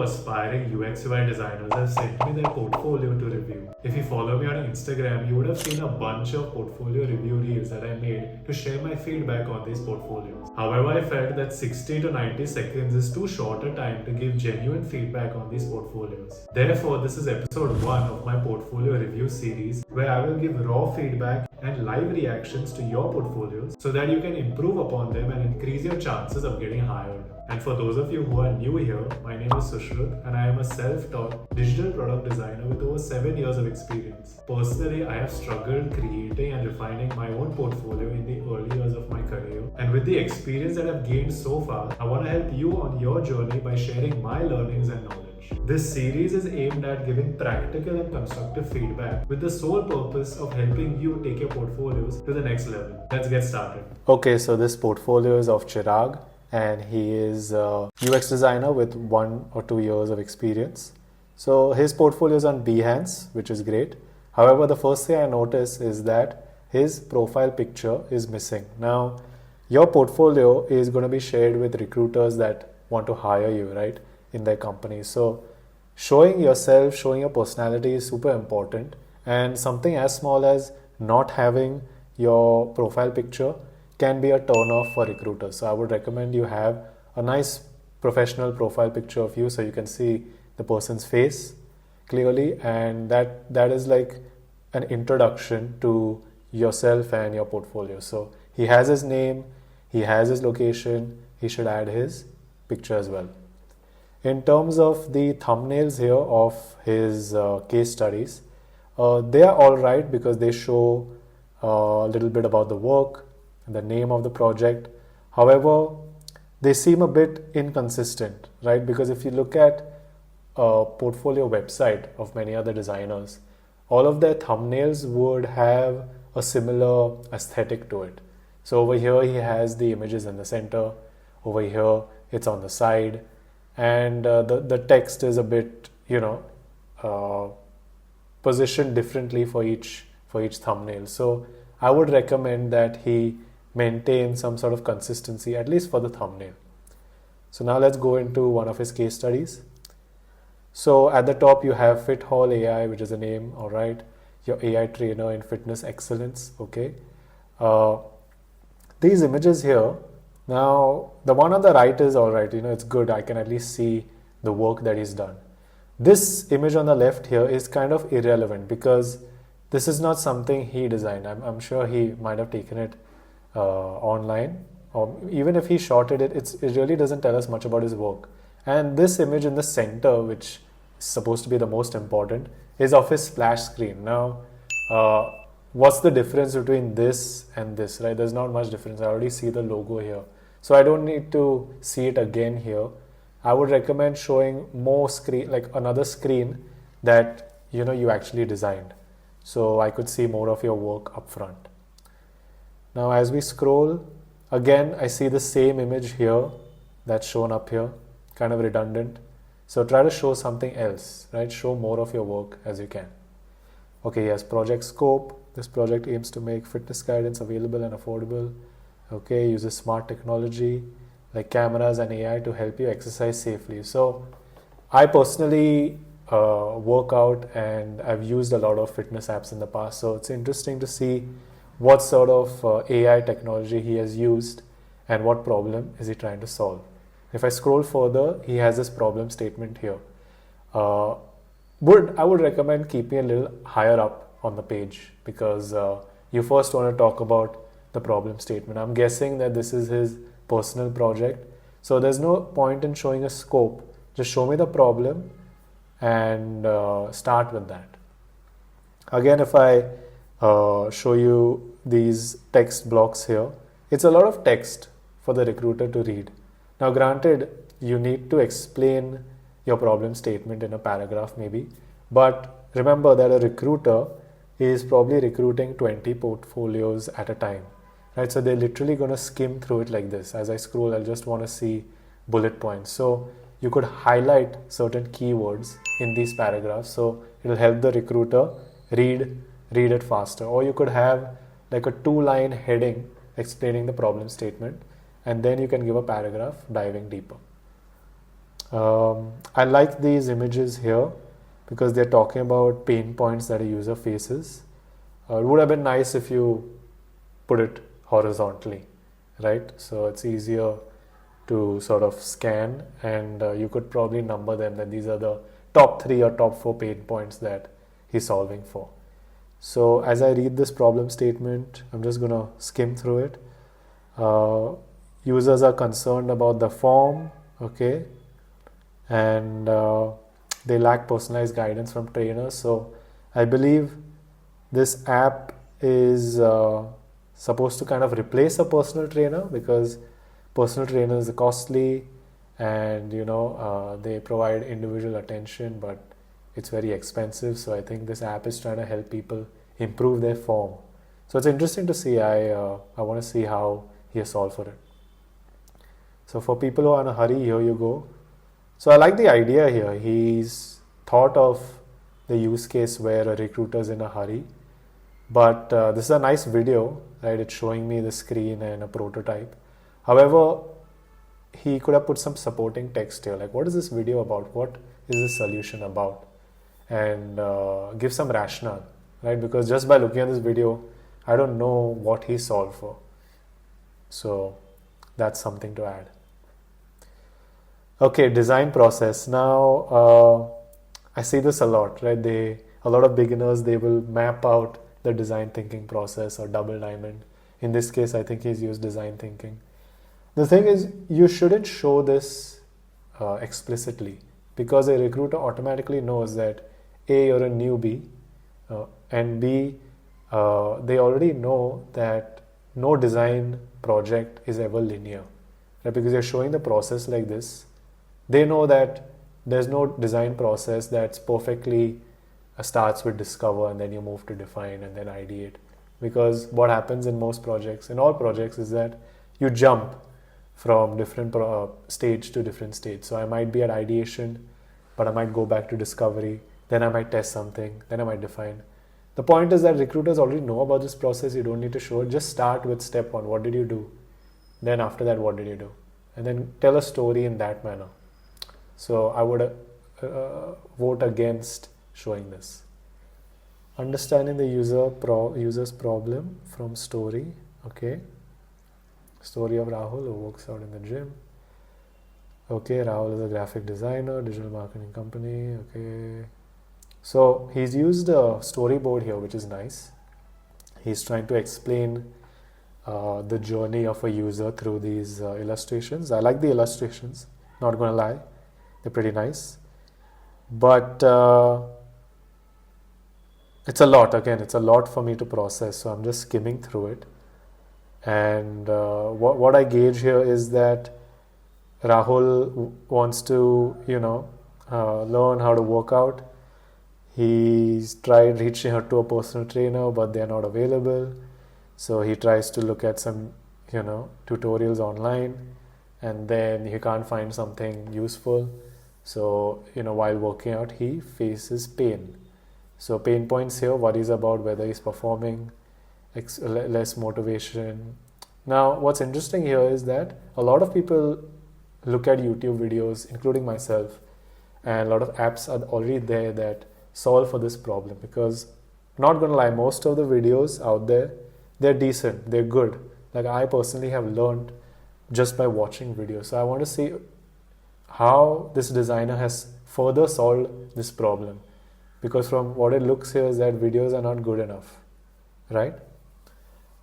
aspiring UX/UI designers have sent me their portfolio to review. If you follow me on Instagram, you would have seen a bunch of portfolio review reels that I made to share my feedback on these portfolios. However, I felt that 60 to 90 seconds is too short a time to give genuine feedback on these portfolios. Therefore, this is episode 1 of my portfolio review series where I will give raw feedback and live reactions to your portfolios so that you can improve upon them and increase your chances of getting hired. And for those of you who are new here, my name is Sushrut and I am a self-taught digital product designer with over 7 years of experience. Personally, I have struggled creating and refining my own portfolio in the early years of my career. And with the experience that I've gained so far, I want to help you on your journey by sharing my learnings and knowledge. This series is aimed at giving practical and constructive feedback with the sole purpose of helping you take your portfolios to the next level. Let's get started. Okay, so this portfolio is of Chirag, and he is a UX designer with 1 or 2 years of experience. So his portfolio is on Behance, which is great. However, the first thing I notice is that his profile picture is missing. Now, your portfolio is going to be shared with recruiters that want to hire you, right, in their company. So showing yourself, showing your personality is super important, and something as small as not having your profile picture can be a turn off for recruiters. So I would recommend you have a nice professional profile picture of you so you can see the person's face clearly, and that is like an introduction to yourself and your portfolio. So he has his name, he has his location, he should add his picture as well. In terms of the thumbnails here of his case studies, they are all right because they show a little bit about the work, the name of the project. However, they seem a bit inconsistent, right? Because if you look at a portfolio website of many other designers, all of their thumbnails would have a similar aesthetic to it. So over here, he has the images in the center. Over here, it's on the side. And the text is a bit, positioned differently for each thumbnail. So I would recommend that he maintain some sort of consistency, at least for the thumbnail. So now let's go into one of his case studies. So at the top you have Fit Hall AI, which is a name, all right. Your AI trainer in fitness excellence, okay. These images here, now the one on the right is all right, it's good. I can at least see the work that he's done. This image on the left here is kind of irrelevant because this is not something he designed. I'm sure he might have taken it online, or even if he shot it really doesn't tell us much about his work. And this image in the center, which is supposed to be the most important, is of his splash screen. Now, what's the difference between this and this, right? There's not much difference. I already see the logo here, so I don't need to see it again here. I would recommend showing more screen, like another screen that you actually designed, so I could see more of your work up front. Now as we scroll, again I see the same image here that's shown up here, kind of redundant. So try to show something else, right? Show more of your work as you can. Okay, yes, project scope. This project aims to make fitness guidance available and affordable. Okay, uses smart technology like cameras and AI to help you exercise safely. So I personally work out and I've used a lot of fitness apps in the past. So it's interesting to see what sort of AI technology he has used and what problem is he trying to solve. If I scroll further, he has this problem statement here. I would recommend keeping a little higher up on the page because you first want to talk about the problem statement. I'm guessing that this is his personal project. So there's no point in showing a scope. Just show me the problem and start with that. Again, if I show you these text blocks here, it's a lot of text for the recruiter to read. Now granted, you need to explain your problem statement in a paragraph maybe, but remember that a recruiter is probably recruiting 20 portfolios at a time, right? So they're literally going to skim through it like this. As I scroll, I'll just want to see bullet points. So you could highlight certain keywords in these paragraphs, so it'll help the recruiter read it faster. Or you could have like a 2-line heading explaining the problem statement, and then you can give a paragraph diving deeper. I like these images here because they're talking about pain points that a user faces. It would have been nice if you put it horizontally, right? So it's easier to sort of scan, and you could probably number them, that these are the top 3 or top 4 pain points that he's solving for. So as I read this problem statement, I'm just going to skim through it. Users are concerned about the form, okay, and they lack personalized guidance from trainers. So I believe this app is supposed to kind of replace a personal trainer, because personal trainers are costly, and they provide individual attention, but it's very expensive. So I think this app is trying to help people improve their form. So it's interesting to see. I want to see how he has solved for it. So for people who are in a hurry, here you go. So I like the idea here. He's thought of the use case where a recruiter is in a hurry. But this is a nice video, right? It's showing me the screen and a prototype. However, he could have put some supporting text here, like what is this video about? What is this solution about? And give some rationale, right? Because just by looking at this video, I don't know what he solved for. So that's something to add. Okay, design process. Now, I see this a lot, right? A lot of beginners, they will map out the design thinking process or double diamond. In this case, I think he's used design thinking. The thing is, you shouldn't show this explicitly, because a recruiter automatically knows that A, you're a newbie, and B, they already know that no design project is ever linear, right? Because you're showing the process like this. They know that there's no design process that's perfectly starts with discover and then you move to define and then ideate. Because what happens in most projects, in all projects, is that you jump from different stage to different stage. So I might be at ideation, but I might go back to discovery, then I might test something, then I might define. The point is that recruiters already know about this process. You don't need to show it. Just start with step 1. What did you do? Then after that, what did you do? And then tell a story in that manner. So I would vote against showing this. Understanding the user's problem from story. Okay. Story of Rahul, who works out in the gym. Okay, Rahul is a graphic designer, digital marketing company. Okay. So he's used a storyboard here, which is nice. He's trying to explain the journey of a user through these illustrations. I like the illustrations, not gonna lie. They're pretty nice. But it's a lot. Again, it's a lot for me to process. So I'm just skimming through it. And what I gauge here is that Rahul wants to, learn how to work out. He's tried reaching out to a personal trainer, but they're not available. So he tries to look at some, tutorials online, and then he can't find something useful. So, while working out, he faces pain. So pain points here, worries about whether he's performing, less motivation. Now, what's interesting here is that a lot of people look at YouTube videos, including myself, and a lot of apps are already there that solve for this problem. Because, not gonna lie, most of the videos out there, they're decent, they're good. Like I personally have learned just by watching videos. So I want to see how this designer has further solved this problem. Because from what it looks here is that videos are not good enough, right?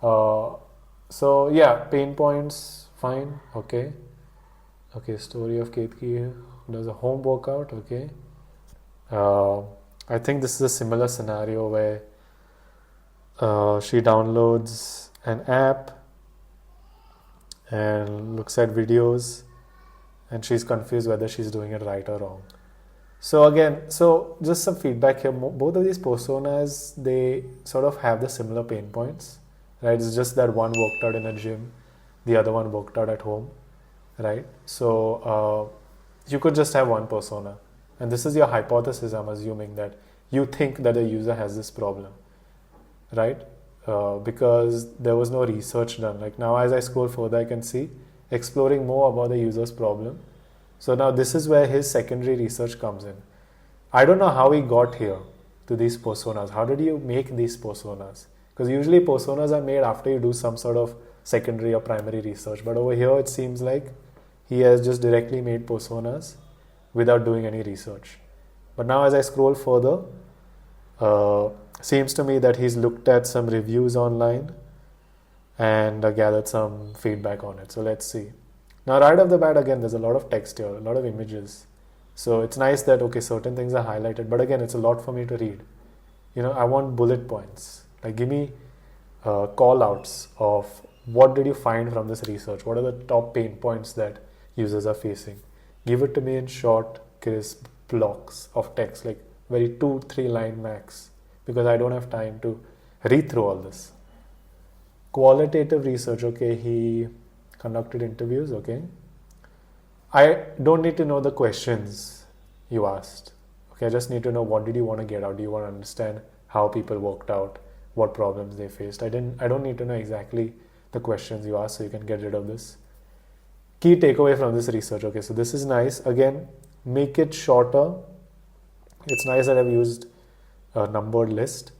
So yeah, pain points, fine, okay. Okay, story of Ketki does a home workout, okay. I think this is a similar scenario where she downloads an app and looks at videos, and she's confused whether she's doing it right or wrong. So again, just some feedback here. Both of these personas, they sort of have the similar pain points, right? It's just that one worked out in a gym, the other one worked out at home, right? So you could just have one persona. And this is your hypothesis, I'm assuming, that you think that the user has this problem, right? Because there was no research done. Like now, as I scroll further, I can see exploring more about the user's problem. So now this is where his secondary research comes in. I don't know how he got here to these personas. How did you make these personas? Because usually personas are made after you do some sort of secondary or primary research. But over here it seems like he has just directly made personas without doing any research. But now as I scroll further, seems to me that he's looked at some reviews online and gathered some feedback on it. So let's see. Now right off the bat, again, there's a lot of text here, a lot of images. So it's nice that, okay, certain things are highlighted, but again, it's a lot for me to read. I want bullet points. Like give me call outs of what did you find from this research? What are the top pain points that users are facing? Give it to me in short, crisp blocks of text, like very 2-3 line max, because I don't have time to read through all this. Qualitative research, okay, he conducted interviews, okay. I don't need to know the questions you asked. Okay, I just need to know what did you want to get out. Do you want to understand how people worked out, what problems they faced? I don't need to know exactly the questions you asked, so you can get rid of this. Key takeaway from this research. Okay, so this is nice. Again, make it shorter. It's nice that I've used a numbered list,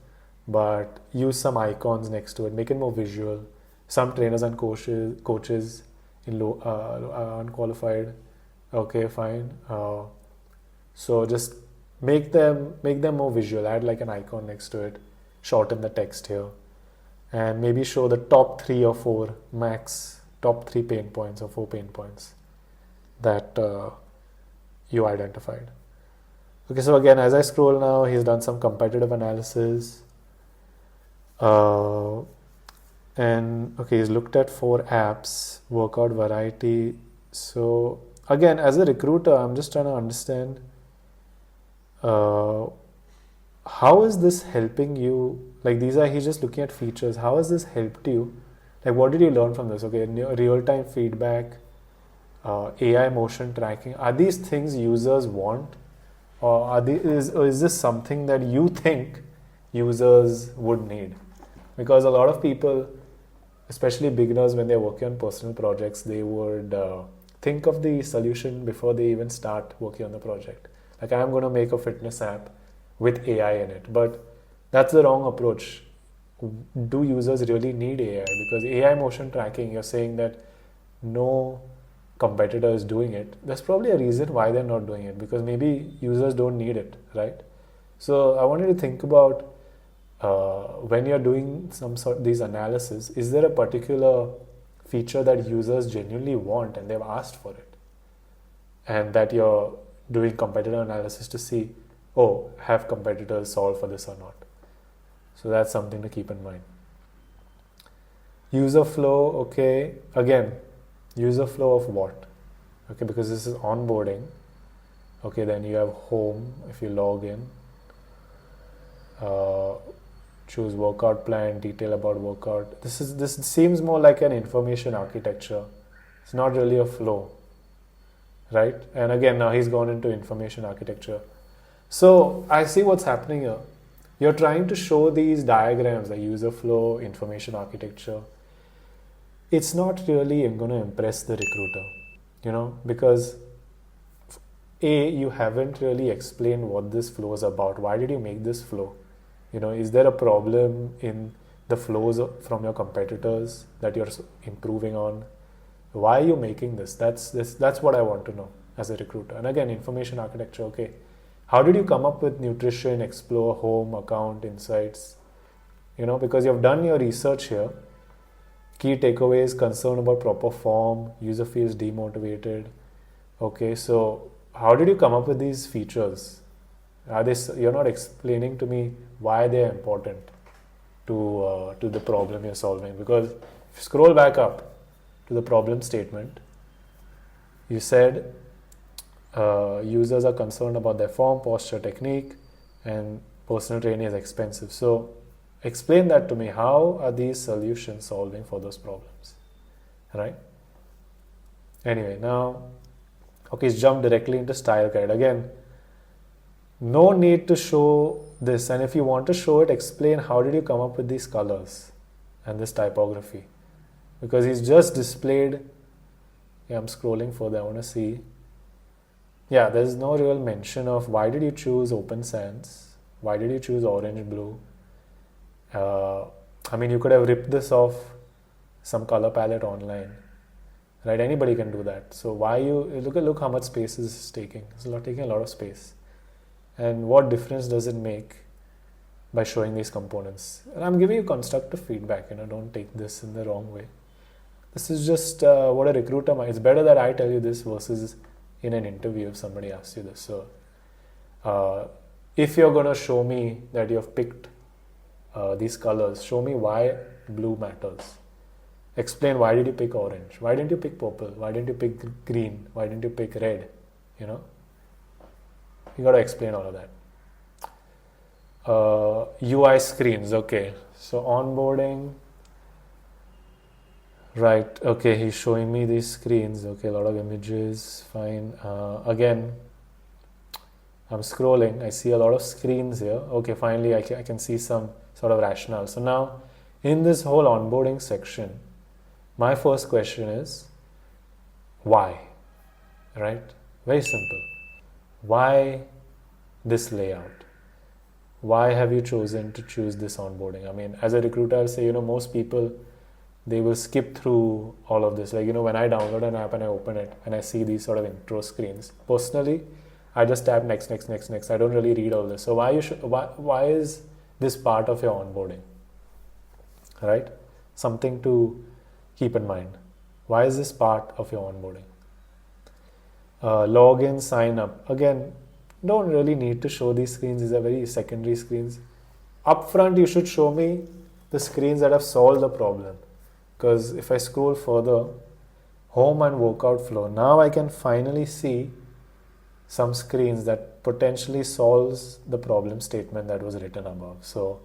but use some icons next to it. Make it more visual. Some trainers and coaches in unqualified. Okay, fine. So just make them more visual. Add like an icon next to it. Shorten the text here, and maybe show the top 3 or 4 max, top 3 pain points or 4 pain points that you identified. Okay, so again, as I scroll now, he's done some competitive analysis. And okay, he's looked at 4 apps, workout variety. So again, as a recruiter, I'm just trying to understand how is this helping you? Like he's just looking at features. How has this helped you? Like what did you learn from this? Okay, real-time feedback, AI motion tracking. Are these things users want? Or is this something that you think users would need? Because a lot of people, especially beginners, when they're working on personal projects, they would think of the solution before they even start working on the project. Like I'm going to make a fitness app with AI in it, but that's the wrong approach. Do users really need AI? Because AI motion tracking, you're saying that no competitor is doing it. There's probably a reason why they're not doing it, because maybe users don't need it, right? So I wanted to think about when you're doing some sort of these analysis, is there a particular feature that users genuinely want and they've asked for it, and that you're doing competitor analysis to see, oh, have competitors solved for this or not? So that's something to keep in mind. User flow, okay, again, user flow of what? Okay, because this is onboarding. Okay, then you have home. If you log in, choose workout plan, detail about workout. This seems more like an information architecture. It's not really a flow, right? And again, now he's gone into information architecture. So I see what's happening here. You're trying to show these diagrams, like user flow, information architecture. It's not really going to impress the recruiter, because you haven't really explained what this flow is about. Why did you make this flow? Is there a problem in the flows from your competitors that you're improving on? Why are you making this? That's what I want to know as a recruiter. And again, information architecture, okay. How did you come up with nutrition, explore, home, account, insights? Because you've done your research here. Key takeaways, concern about proper form, user feels demotivated. Okay, so how did you come up with these features? You're not explaining to me why they're important to the problem you're solving. Because if you scroll back up to the problem statement, you said users are concerned about their form, posture, technique, and personal training is expensive. So explain that to me. How are these solutions solving for those problems, right? Anyway, now, okay, let's jump directly into style guide. Again, no need to show this, and if you want to show it, explain how did you come up with these colors and this typography, because he's just displayed. I'm scrolling further. I want to see. yeah, there's no real mention of why did you choose open sans, why did you choose orange blue. I mean, you could have ripped this off some color palette online, right? Anybody can do that. So why you look how much space this is taking. It's taking a lot of space. And what difference does it make by showing these components? And I'm giving you constructive feedback, don't take this in the wrong way. This is just what a recruiter might. It's better that I tell you this versus in an interview if somebody asks you this. So if you're going to show me that you've picked these colors, show me why blue matters. Explain why did you pick orange? Why didn't you pick purple? Why didn't you pick green? Why didn't you pick red? You got to explain all of that. UI screens, okay. So onboarding, right, okay, he's showing me these screens, okay, a lot of images, fine. Again, I'm scrolling, I see a lot of screens here. Okay, finally I can see some sort of rationale. So now, in this whole onboarding section, my first question is, why? Right? Very simple. Why this layout? Why have you chosen to choose this onboarding? I mean, as a recruiter, I'll say, most people, they will skip through all of this. Like, when I download an app and I open it and I see these sort of intro screens, personally, I just tap next, next, next, next. I don't really read all this. So why is this part of your onboarding? Right? Something to keep in mind. Why is this part of your onboarding? Login, sign up. Again, don't really need to show these screens. These are very secondary screens. Up front, you should show me the screens that have solved the problem. Because if I scroll further, home and workout flow, now I can finally see some screens that potentially solves the problem statement that was written above. So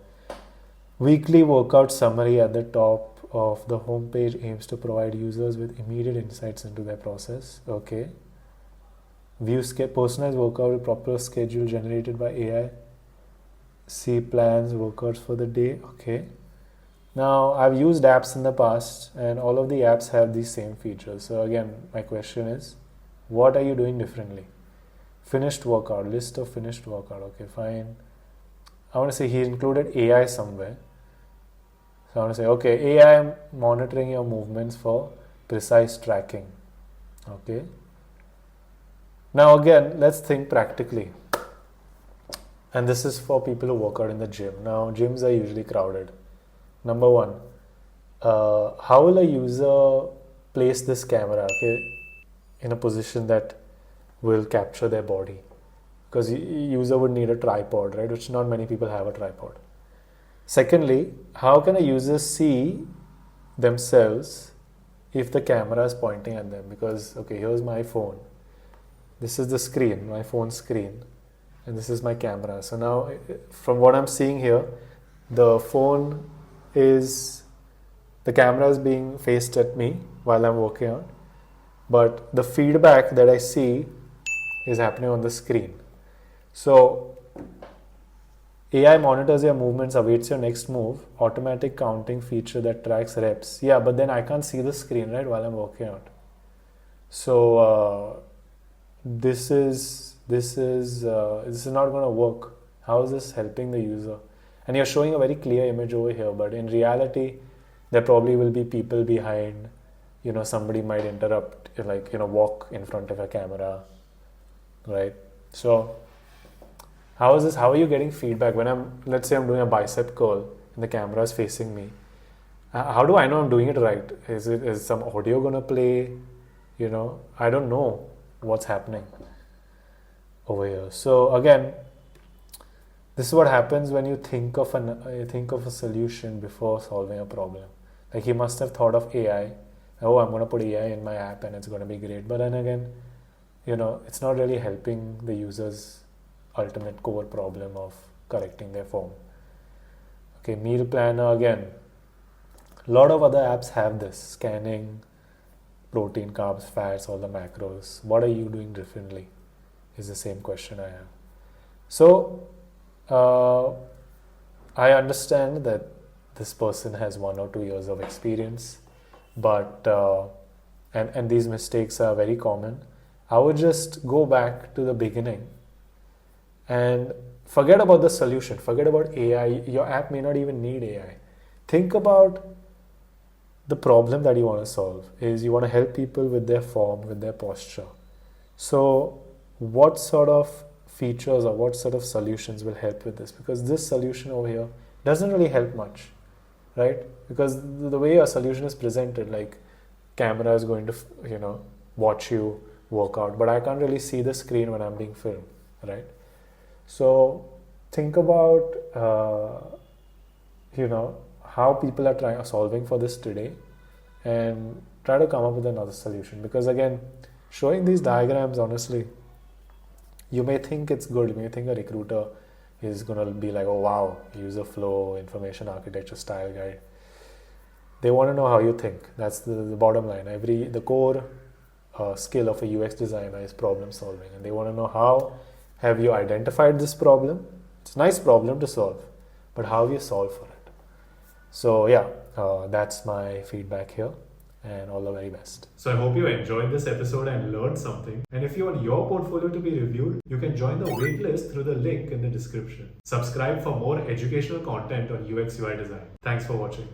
weekly workout summary at the top of the home page aims to provide users with immediate insights into their process. Okay. View personalized workout with proper schedule generated by AI. See plans, workouts for the day. Okay. Now, I've used apps in the past and all of the apps have these same features. So again, my question is, what are you doing differently? Finished workout, list of finished workout. Okay, fine. I want to say he included AI somewhere. So I want to say, okay, AI monitoring your movements for precise tracking. Okay. Now again, let's think practically. And this is for people who work out in the gym. Now, gyms are usually crowded. Number one, how will a user place this camera, okay, in a position that will capture their body? Because user would need a tripod, right? Which not many people have a tripod. Secondly, how can a user see themselves if the camera is pointing at them? Because, okay, here's my phone. This is the screen, my phone screen. And this is my camera. So now, from what I'm seeing here, the camera is being faced at me while I'm working out. But the feedback that I see is happening on the screen. So AI monitors your movements, awaits your next move, automatic counting feature that tracks reps. Yeah, but then I can't see the screen, right, while I'm working out. So this is not going to work. How is this helping the user? And you're showing a very clear image over here, but in reality, there probably will be people behind. Somebody might interrupt, walk in front of a camera, right? So how is this? How are you getting feedback when let's say I'm doing a bicep curl and the camera is facing me? How do I know I'm doing it right? Is some audio gonna play? I don't know what's happening over here. So again, this is what happens when you think of a solution before solving a problem. Like he must have thought of AI. Oh, I'm gonna put AI in my app and it's gonna be great. But then again, it's not really helping the user's ultimate core problem of correcting their form. Okay, meal planner again. A lot of other apps have this, scanning, protein, carbs, fats, all the macros. What are you doing differently? Is the same question I have. So, I understand that this person has 1 or 2 years of experience, but and these mistakes are very common. I would just go back to the beginning and forget about the solution, forget about AI. Your app may not even need AI. Think about the problem that you want to solve. Is you want to help people with their form, with their posture. So what sort of features or what sort of solutions will help with this? Because this solution over here doesn't really help much, right? Because the way a solution is presented, like camera is going to watch you work out, but I can't really see the screen when I'm being filmed, right? So think about how people are solving for this today, and try to come up with another solution. Because again, showing these diagrams, honestly, you may think it's good. You may think a recruiter is going to be like, oh wow, user flow, information architecture style guide. They want to know how you think. That's the bottom line. The core skill of a UX designer is problem solving, and they want to know how have you identified this problem. It's a nice problem to solve, but how have you solved for it? So yeah, that's my feedback here, and all the very best. So I hope you enjoyed this episode and learned something. And if you want your portfolio to be reviewed, you can join the waitlist through the link in the description. Subscribe for more educational content on UX UI design. Thanks for watching.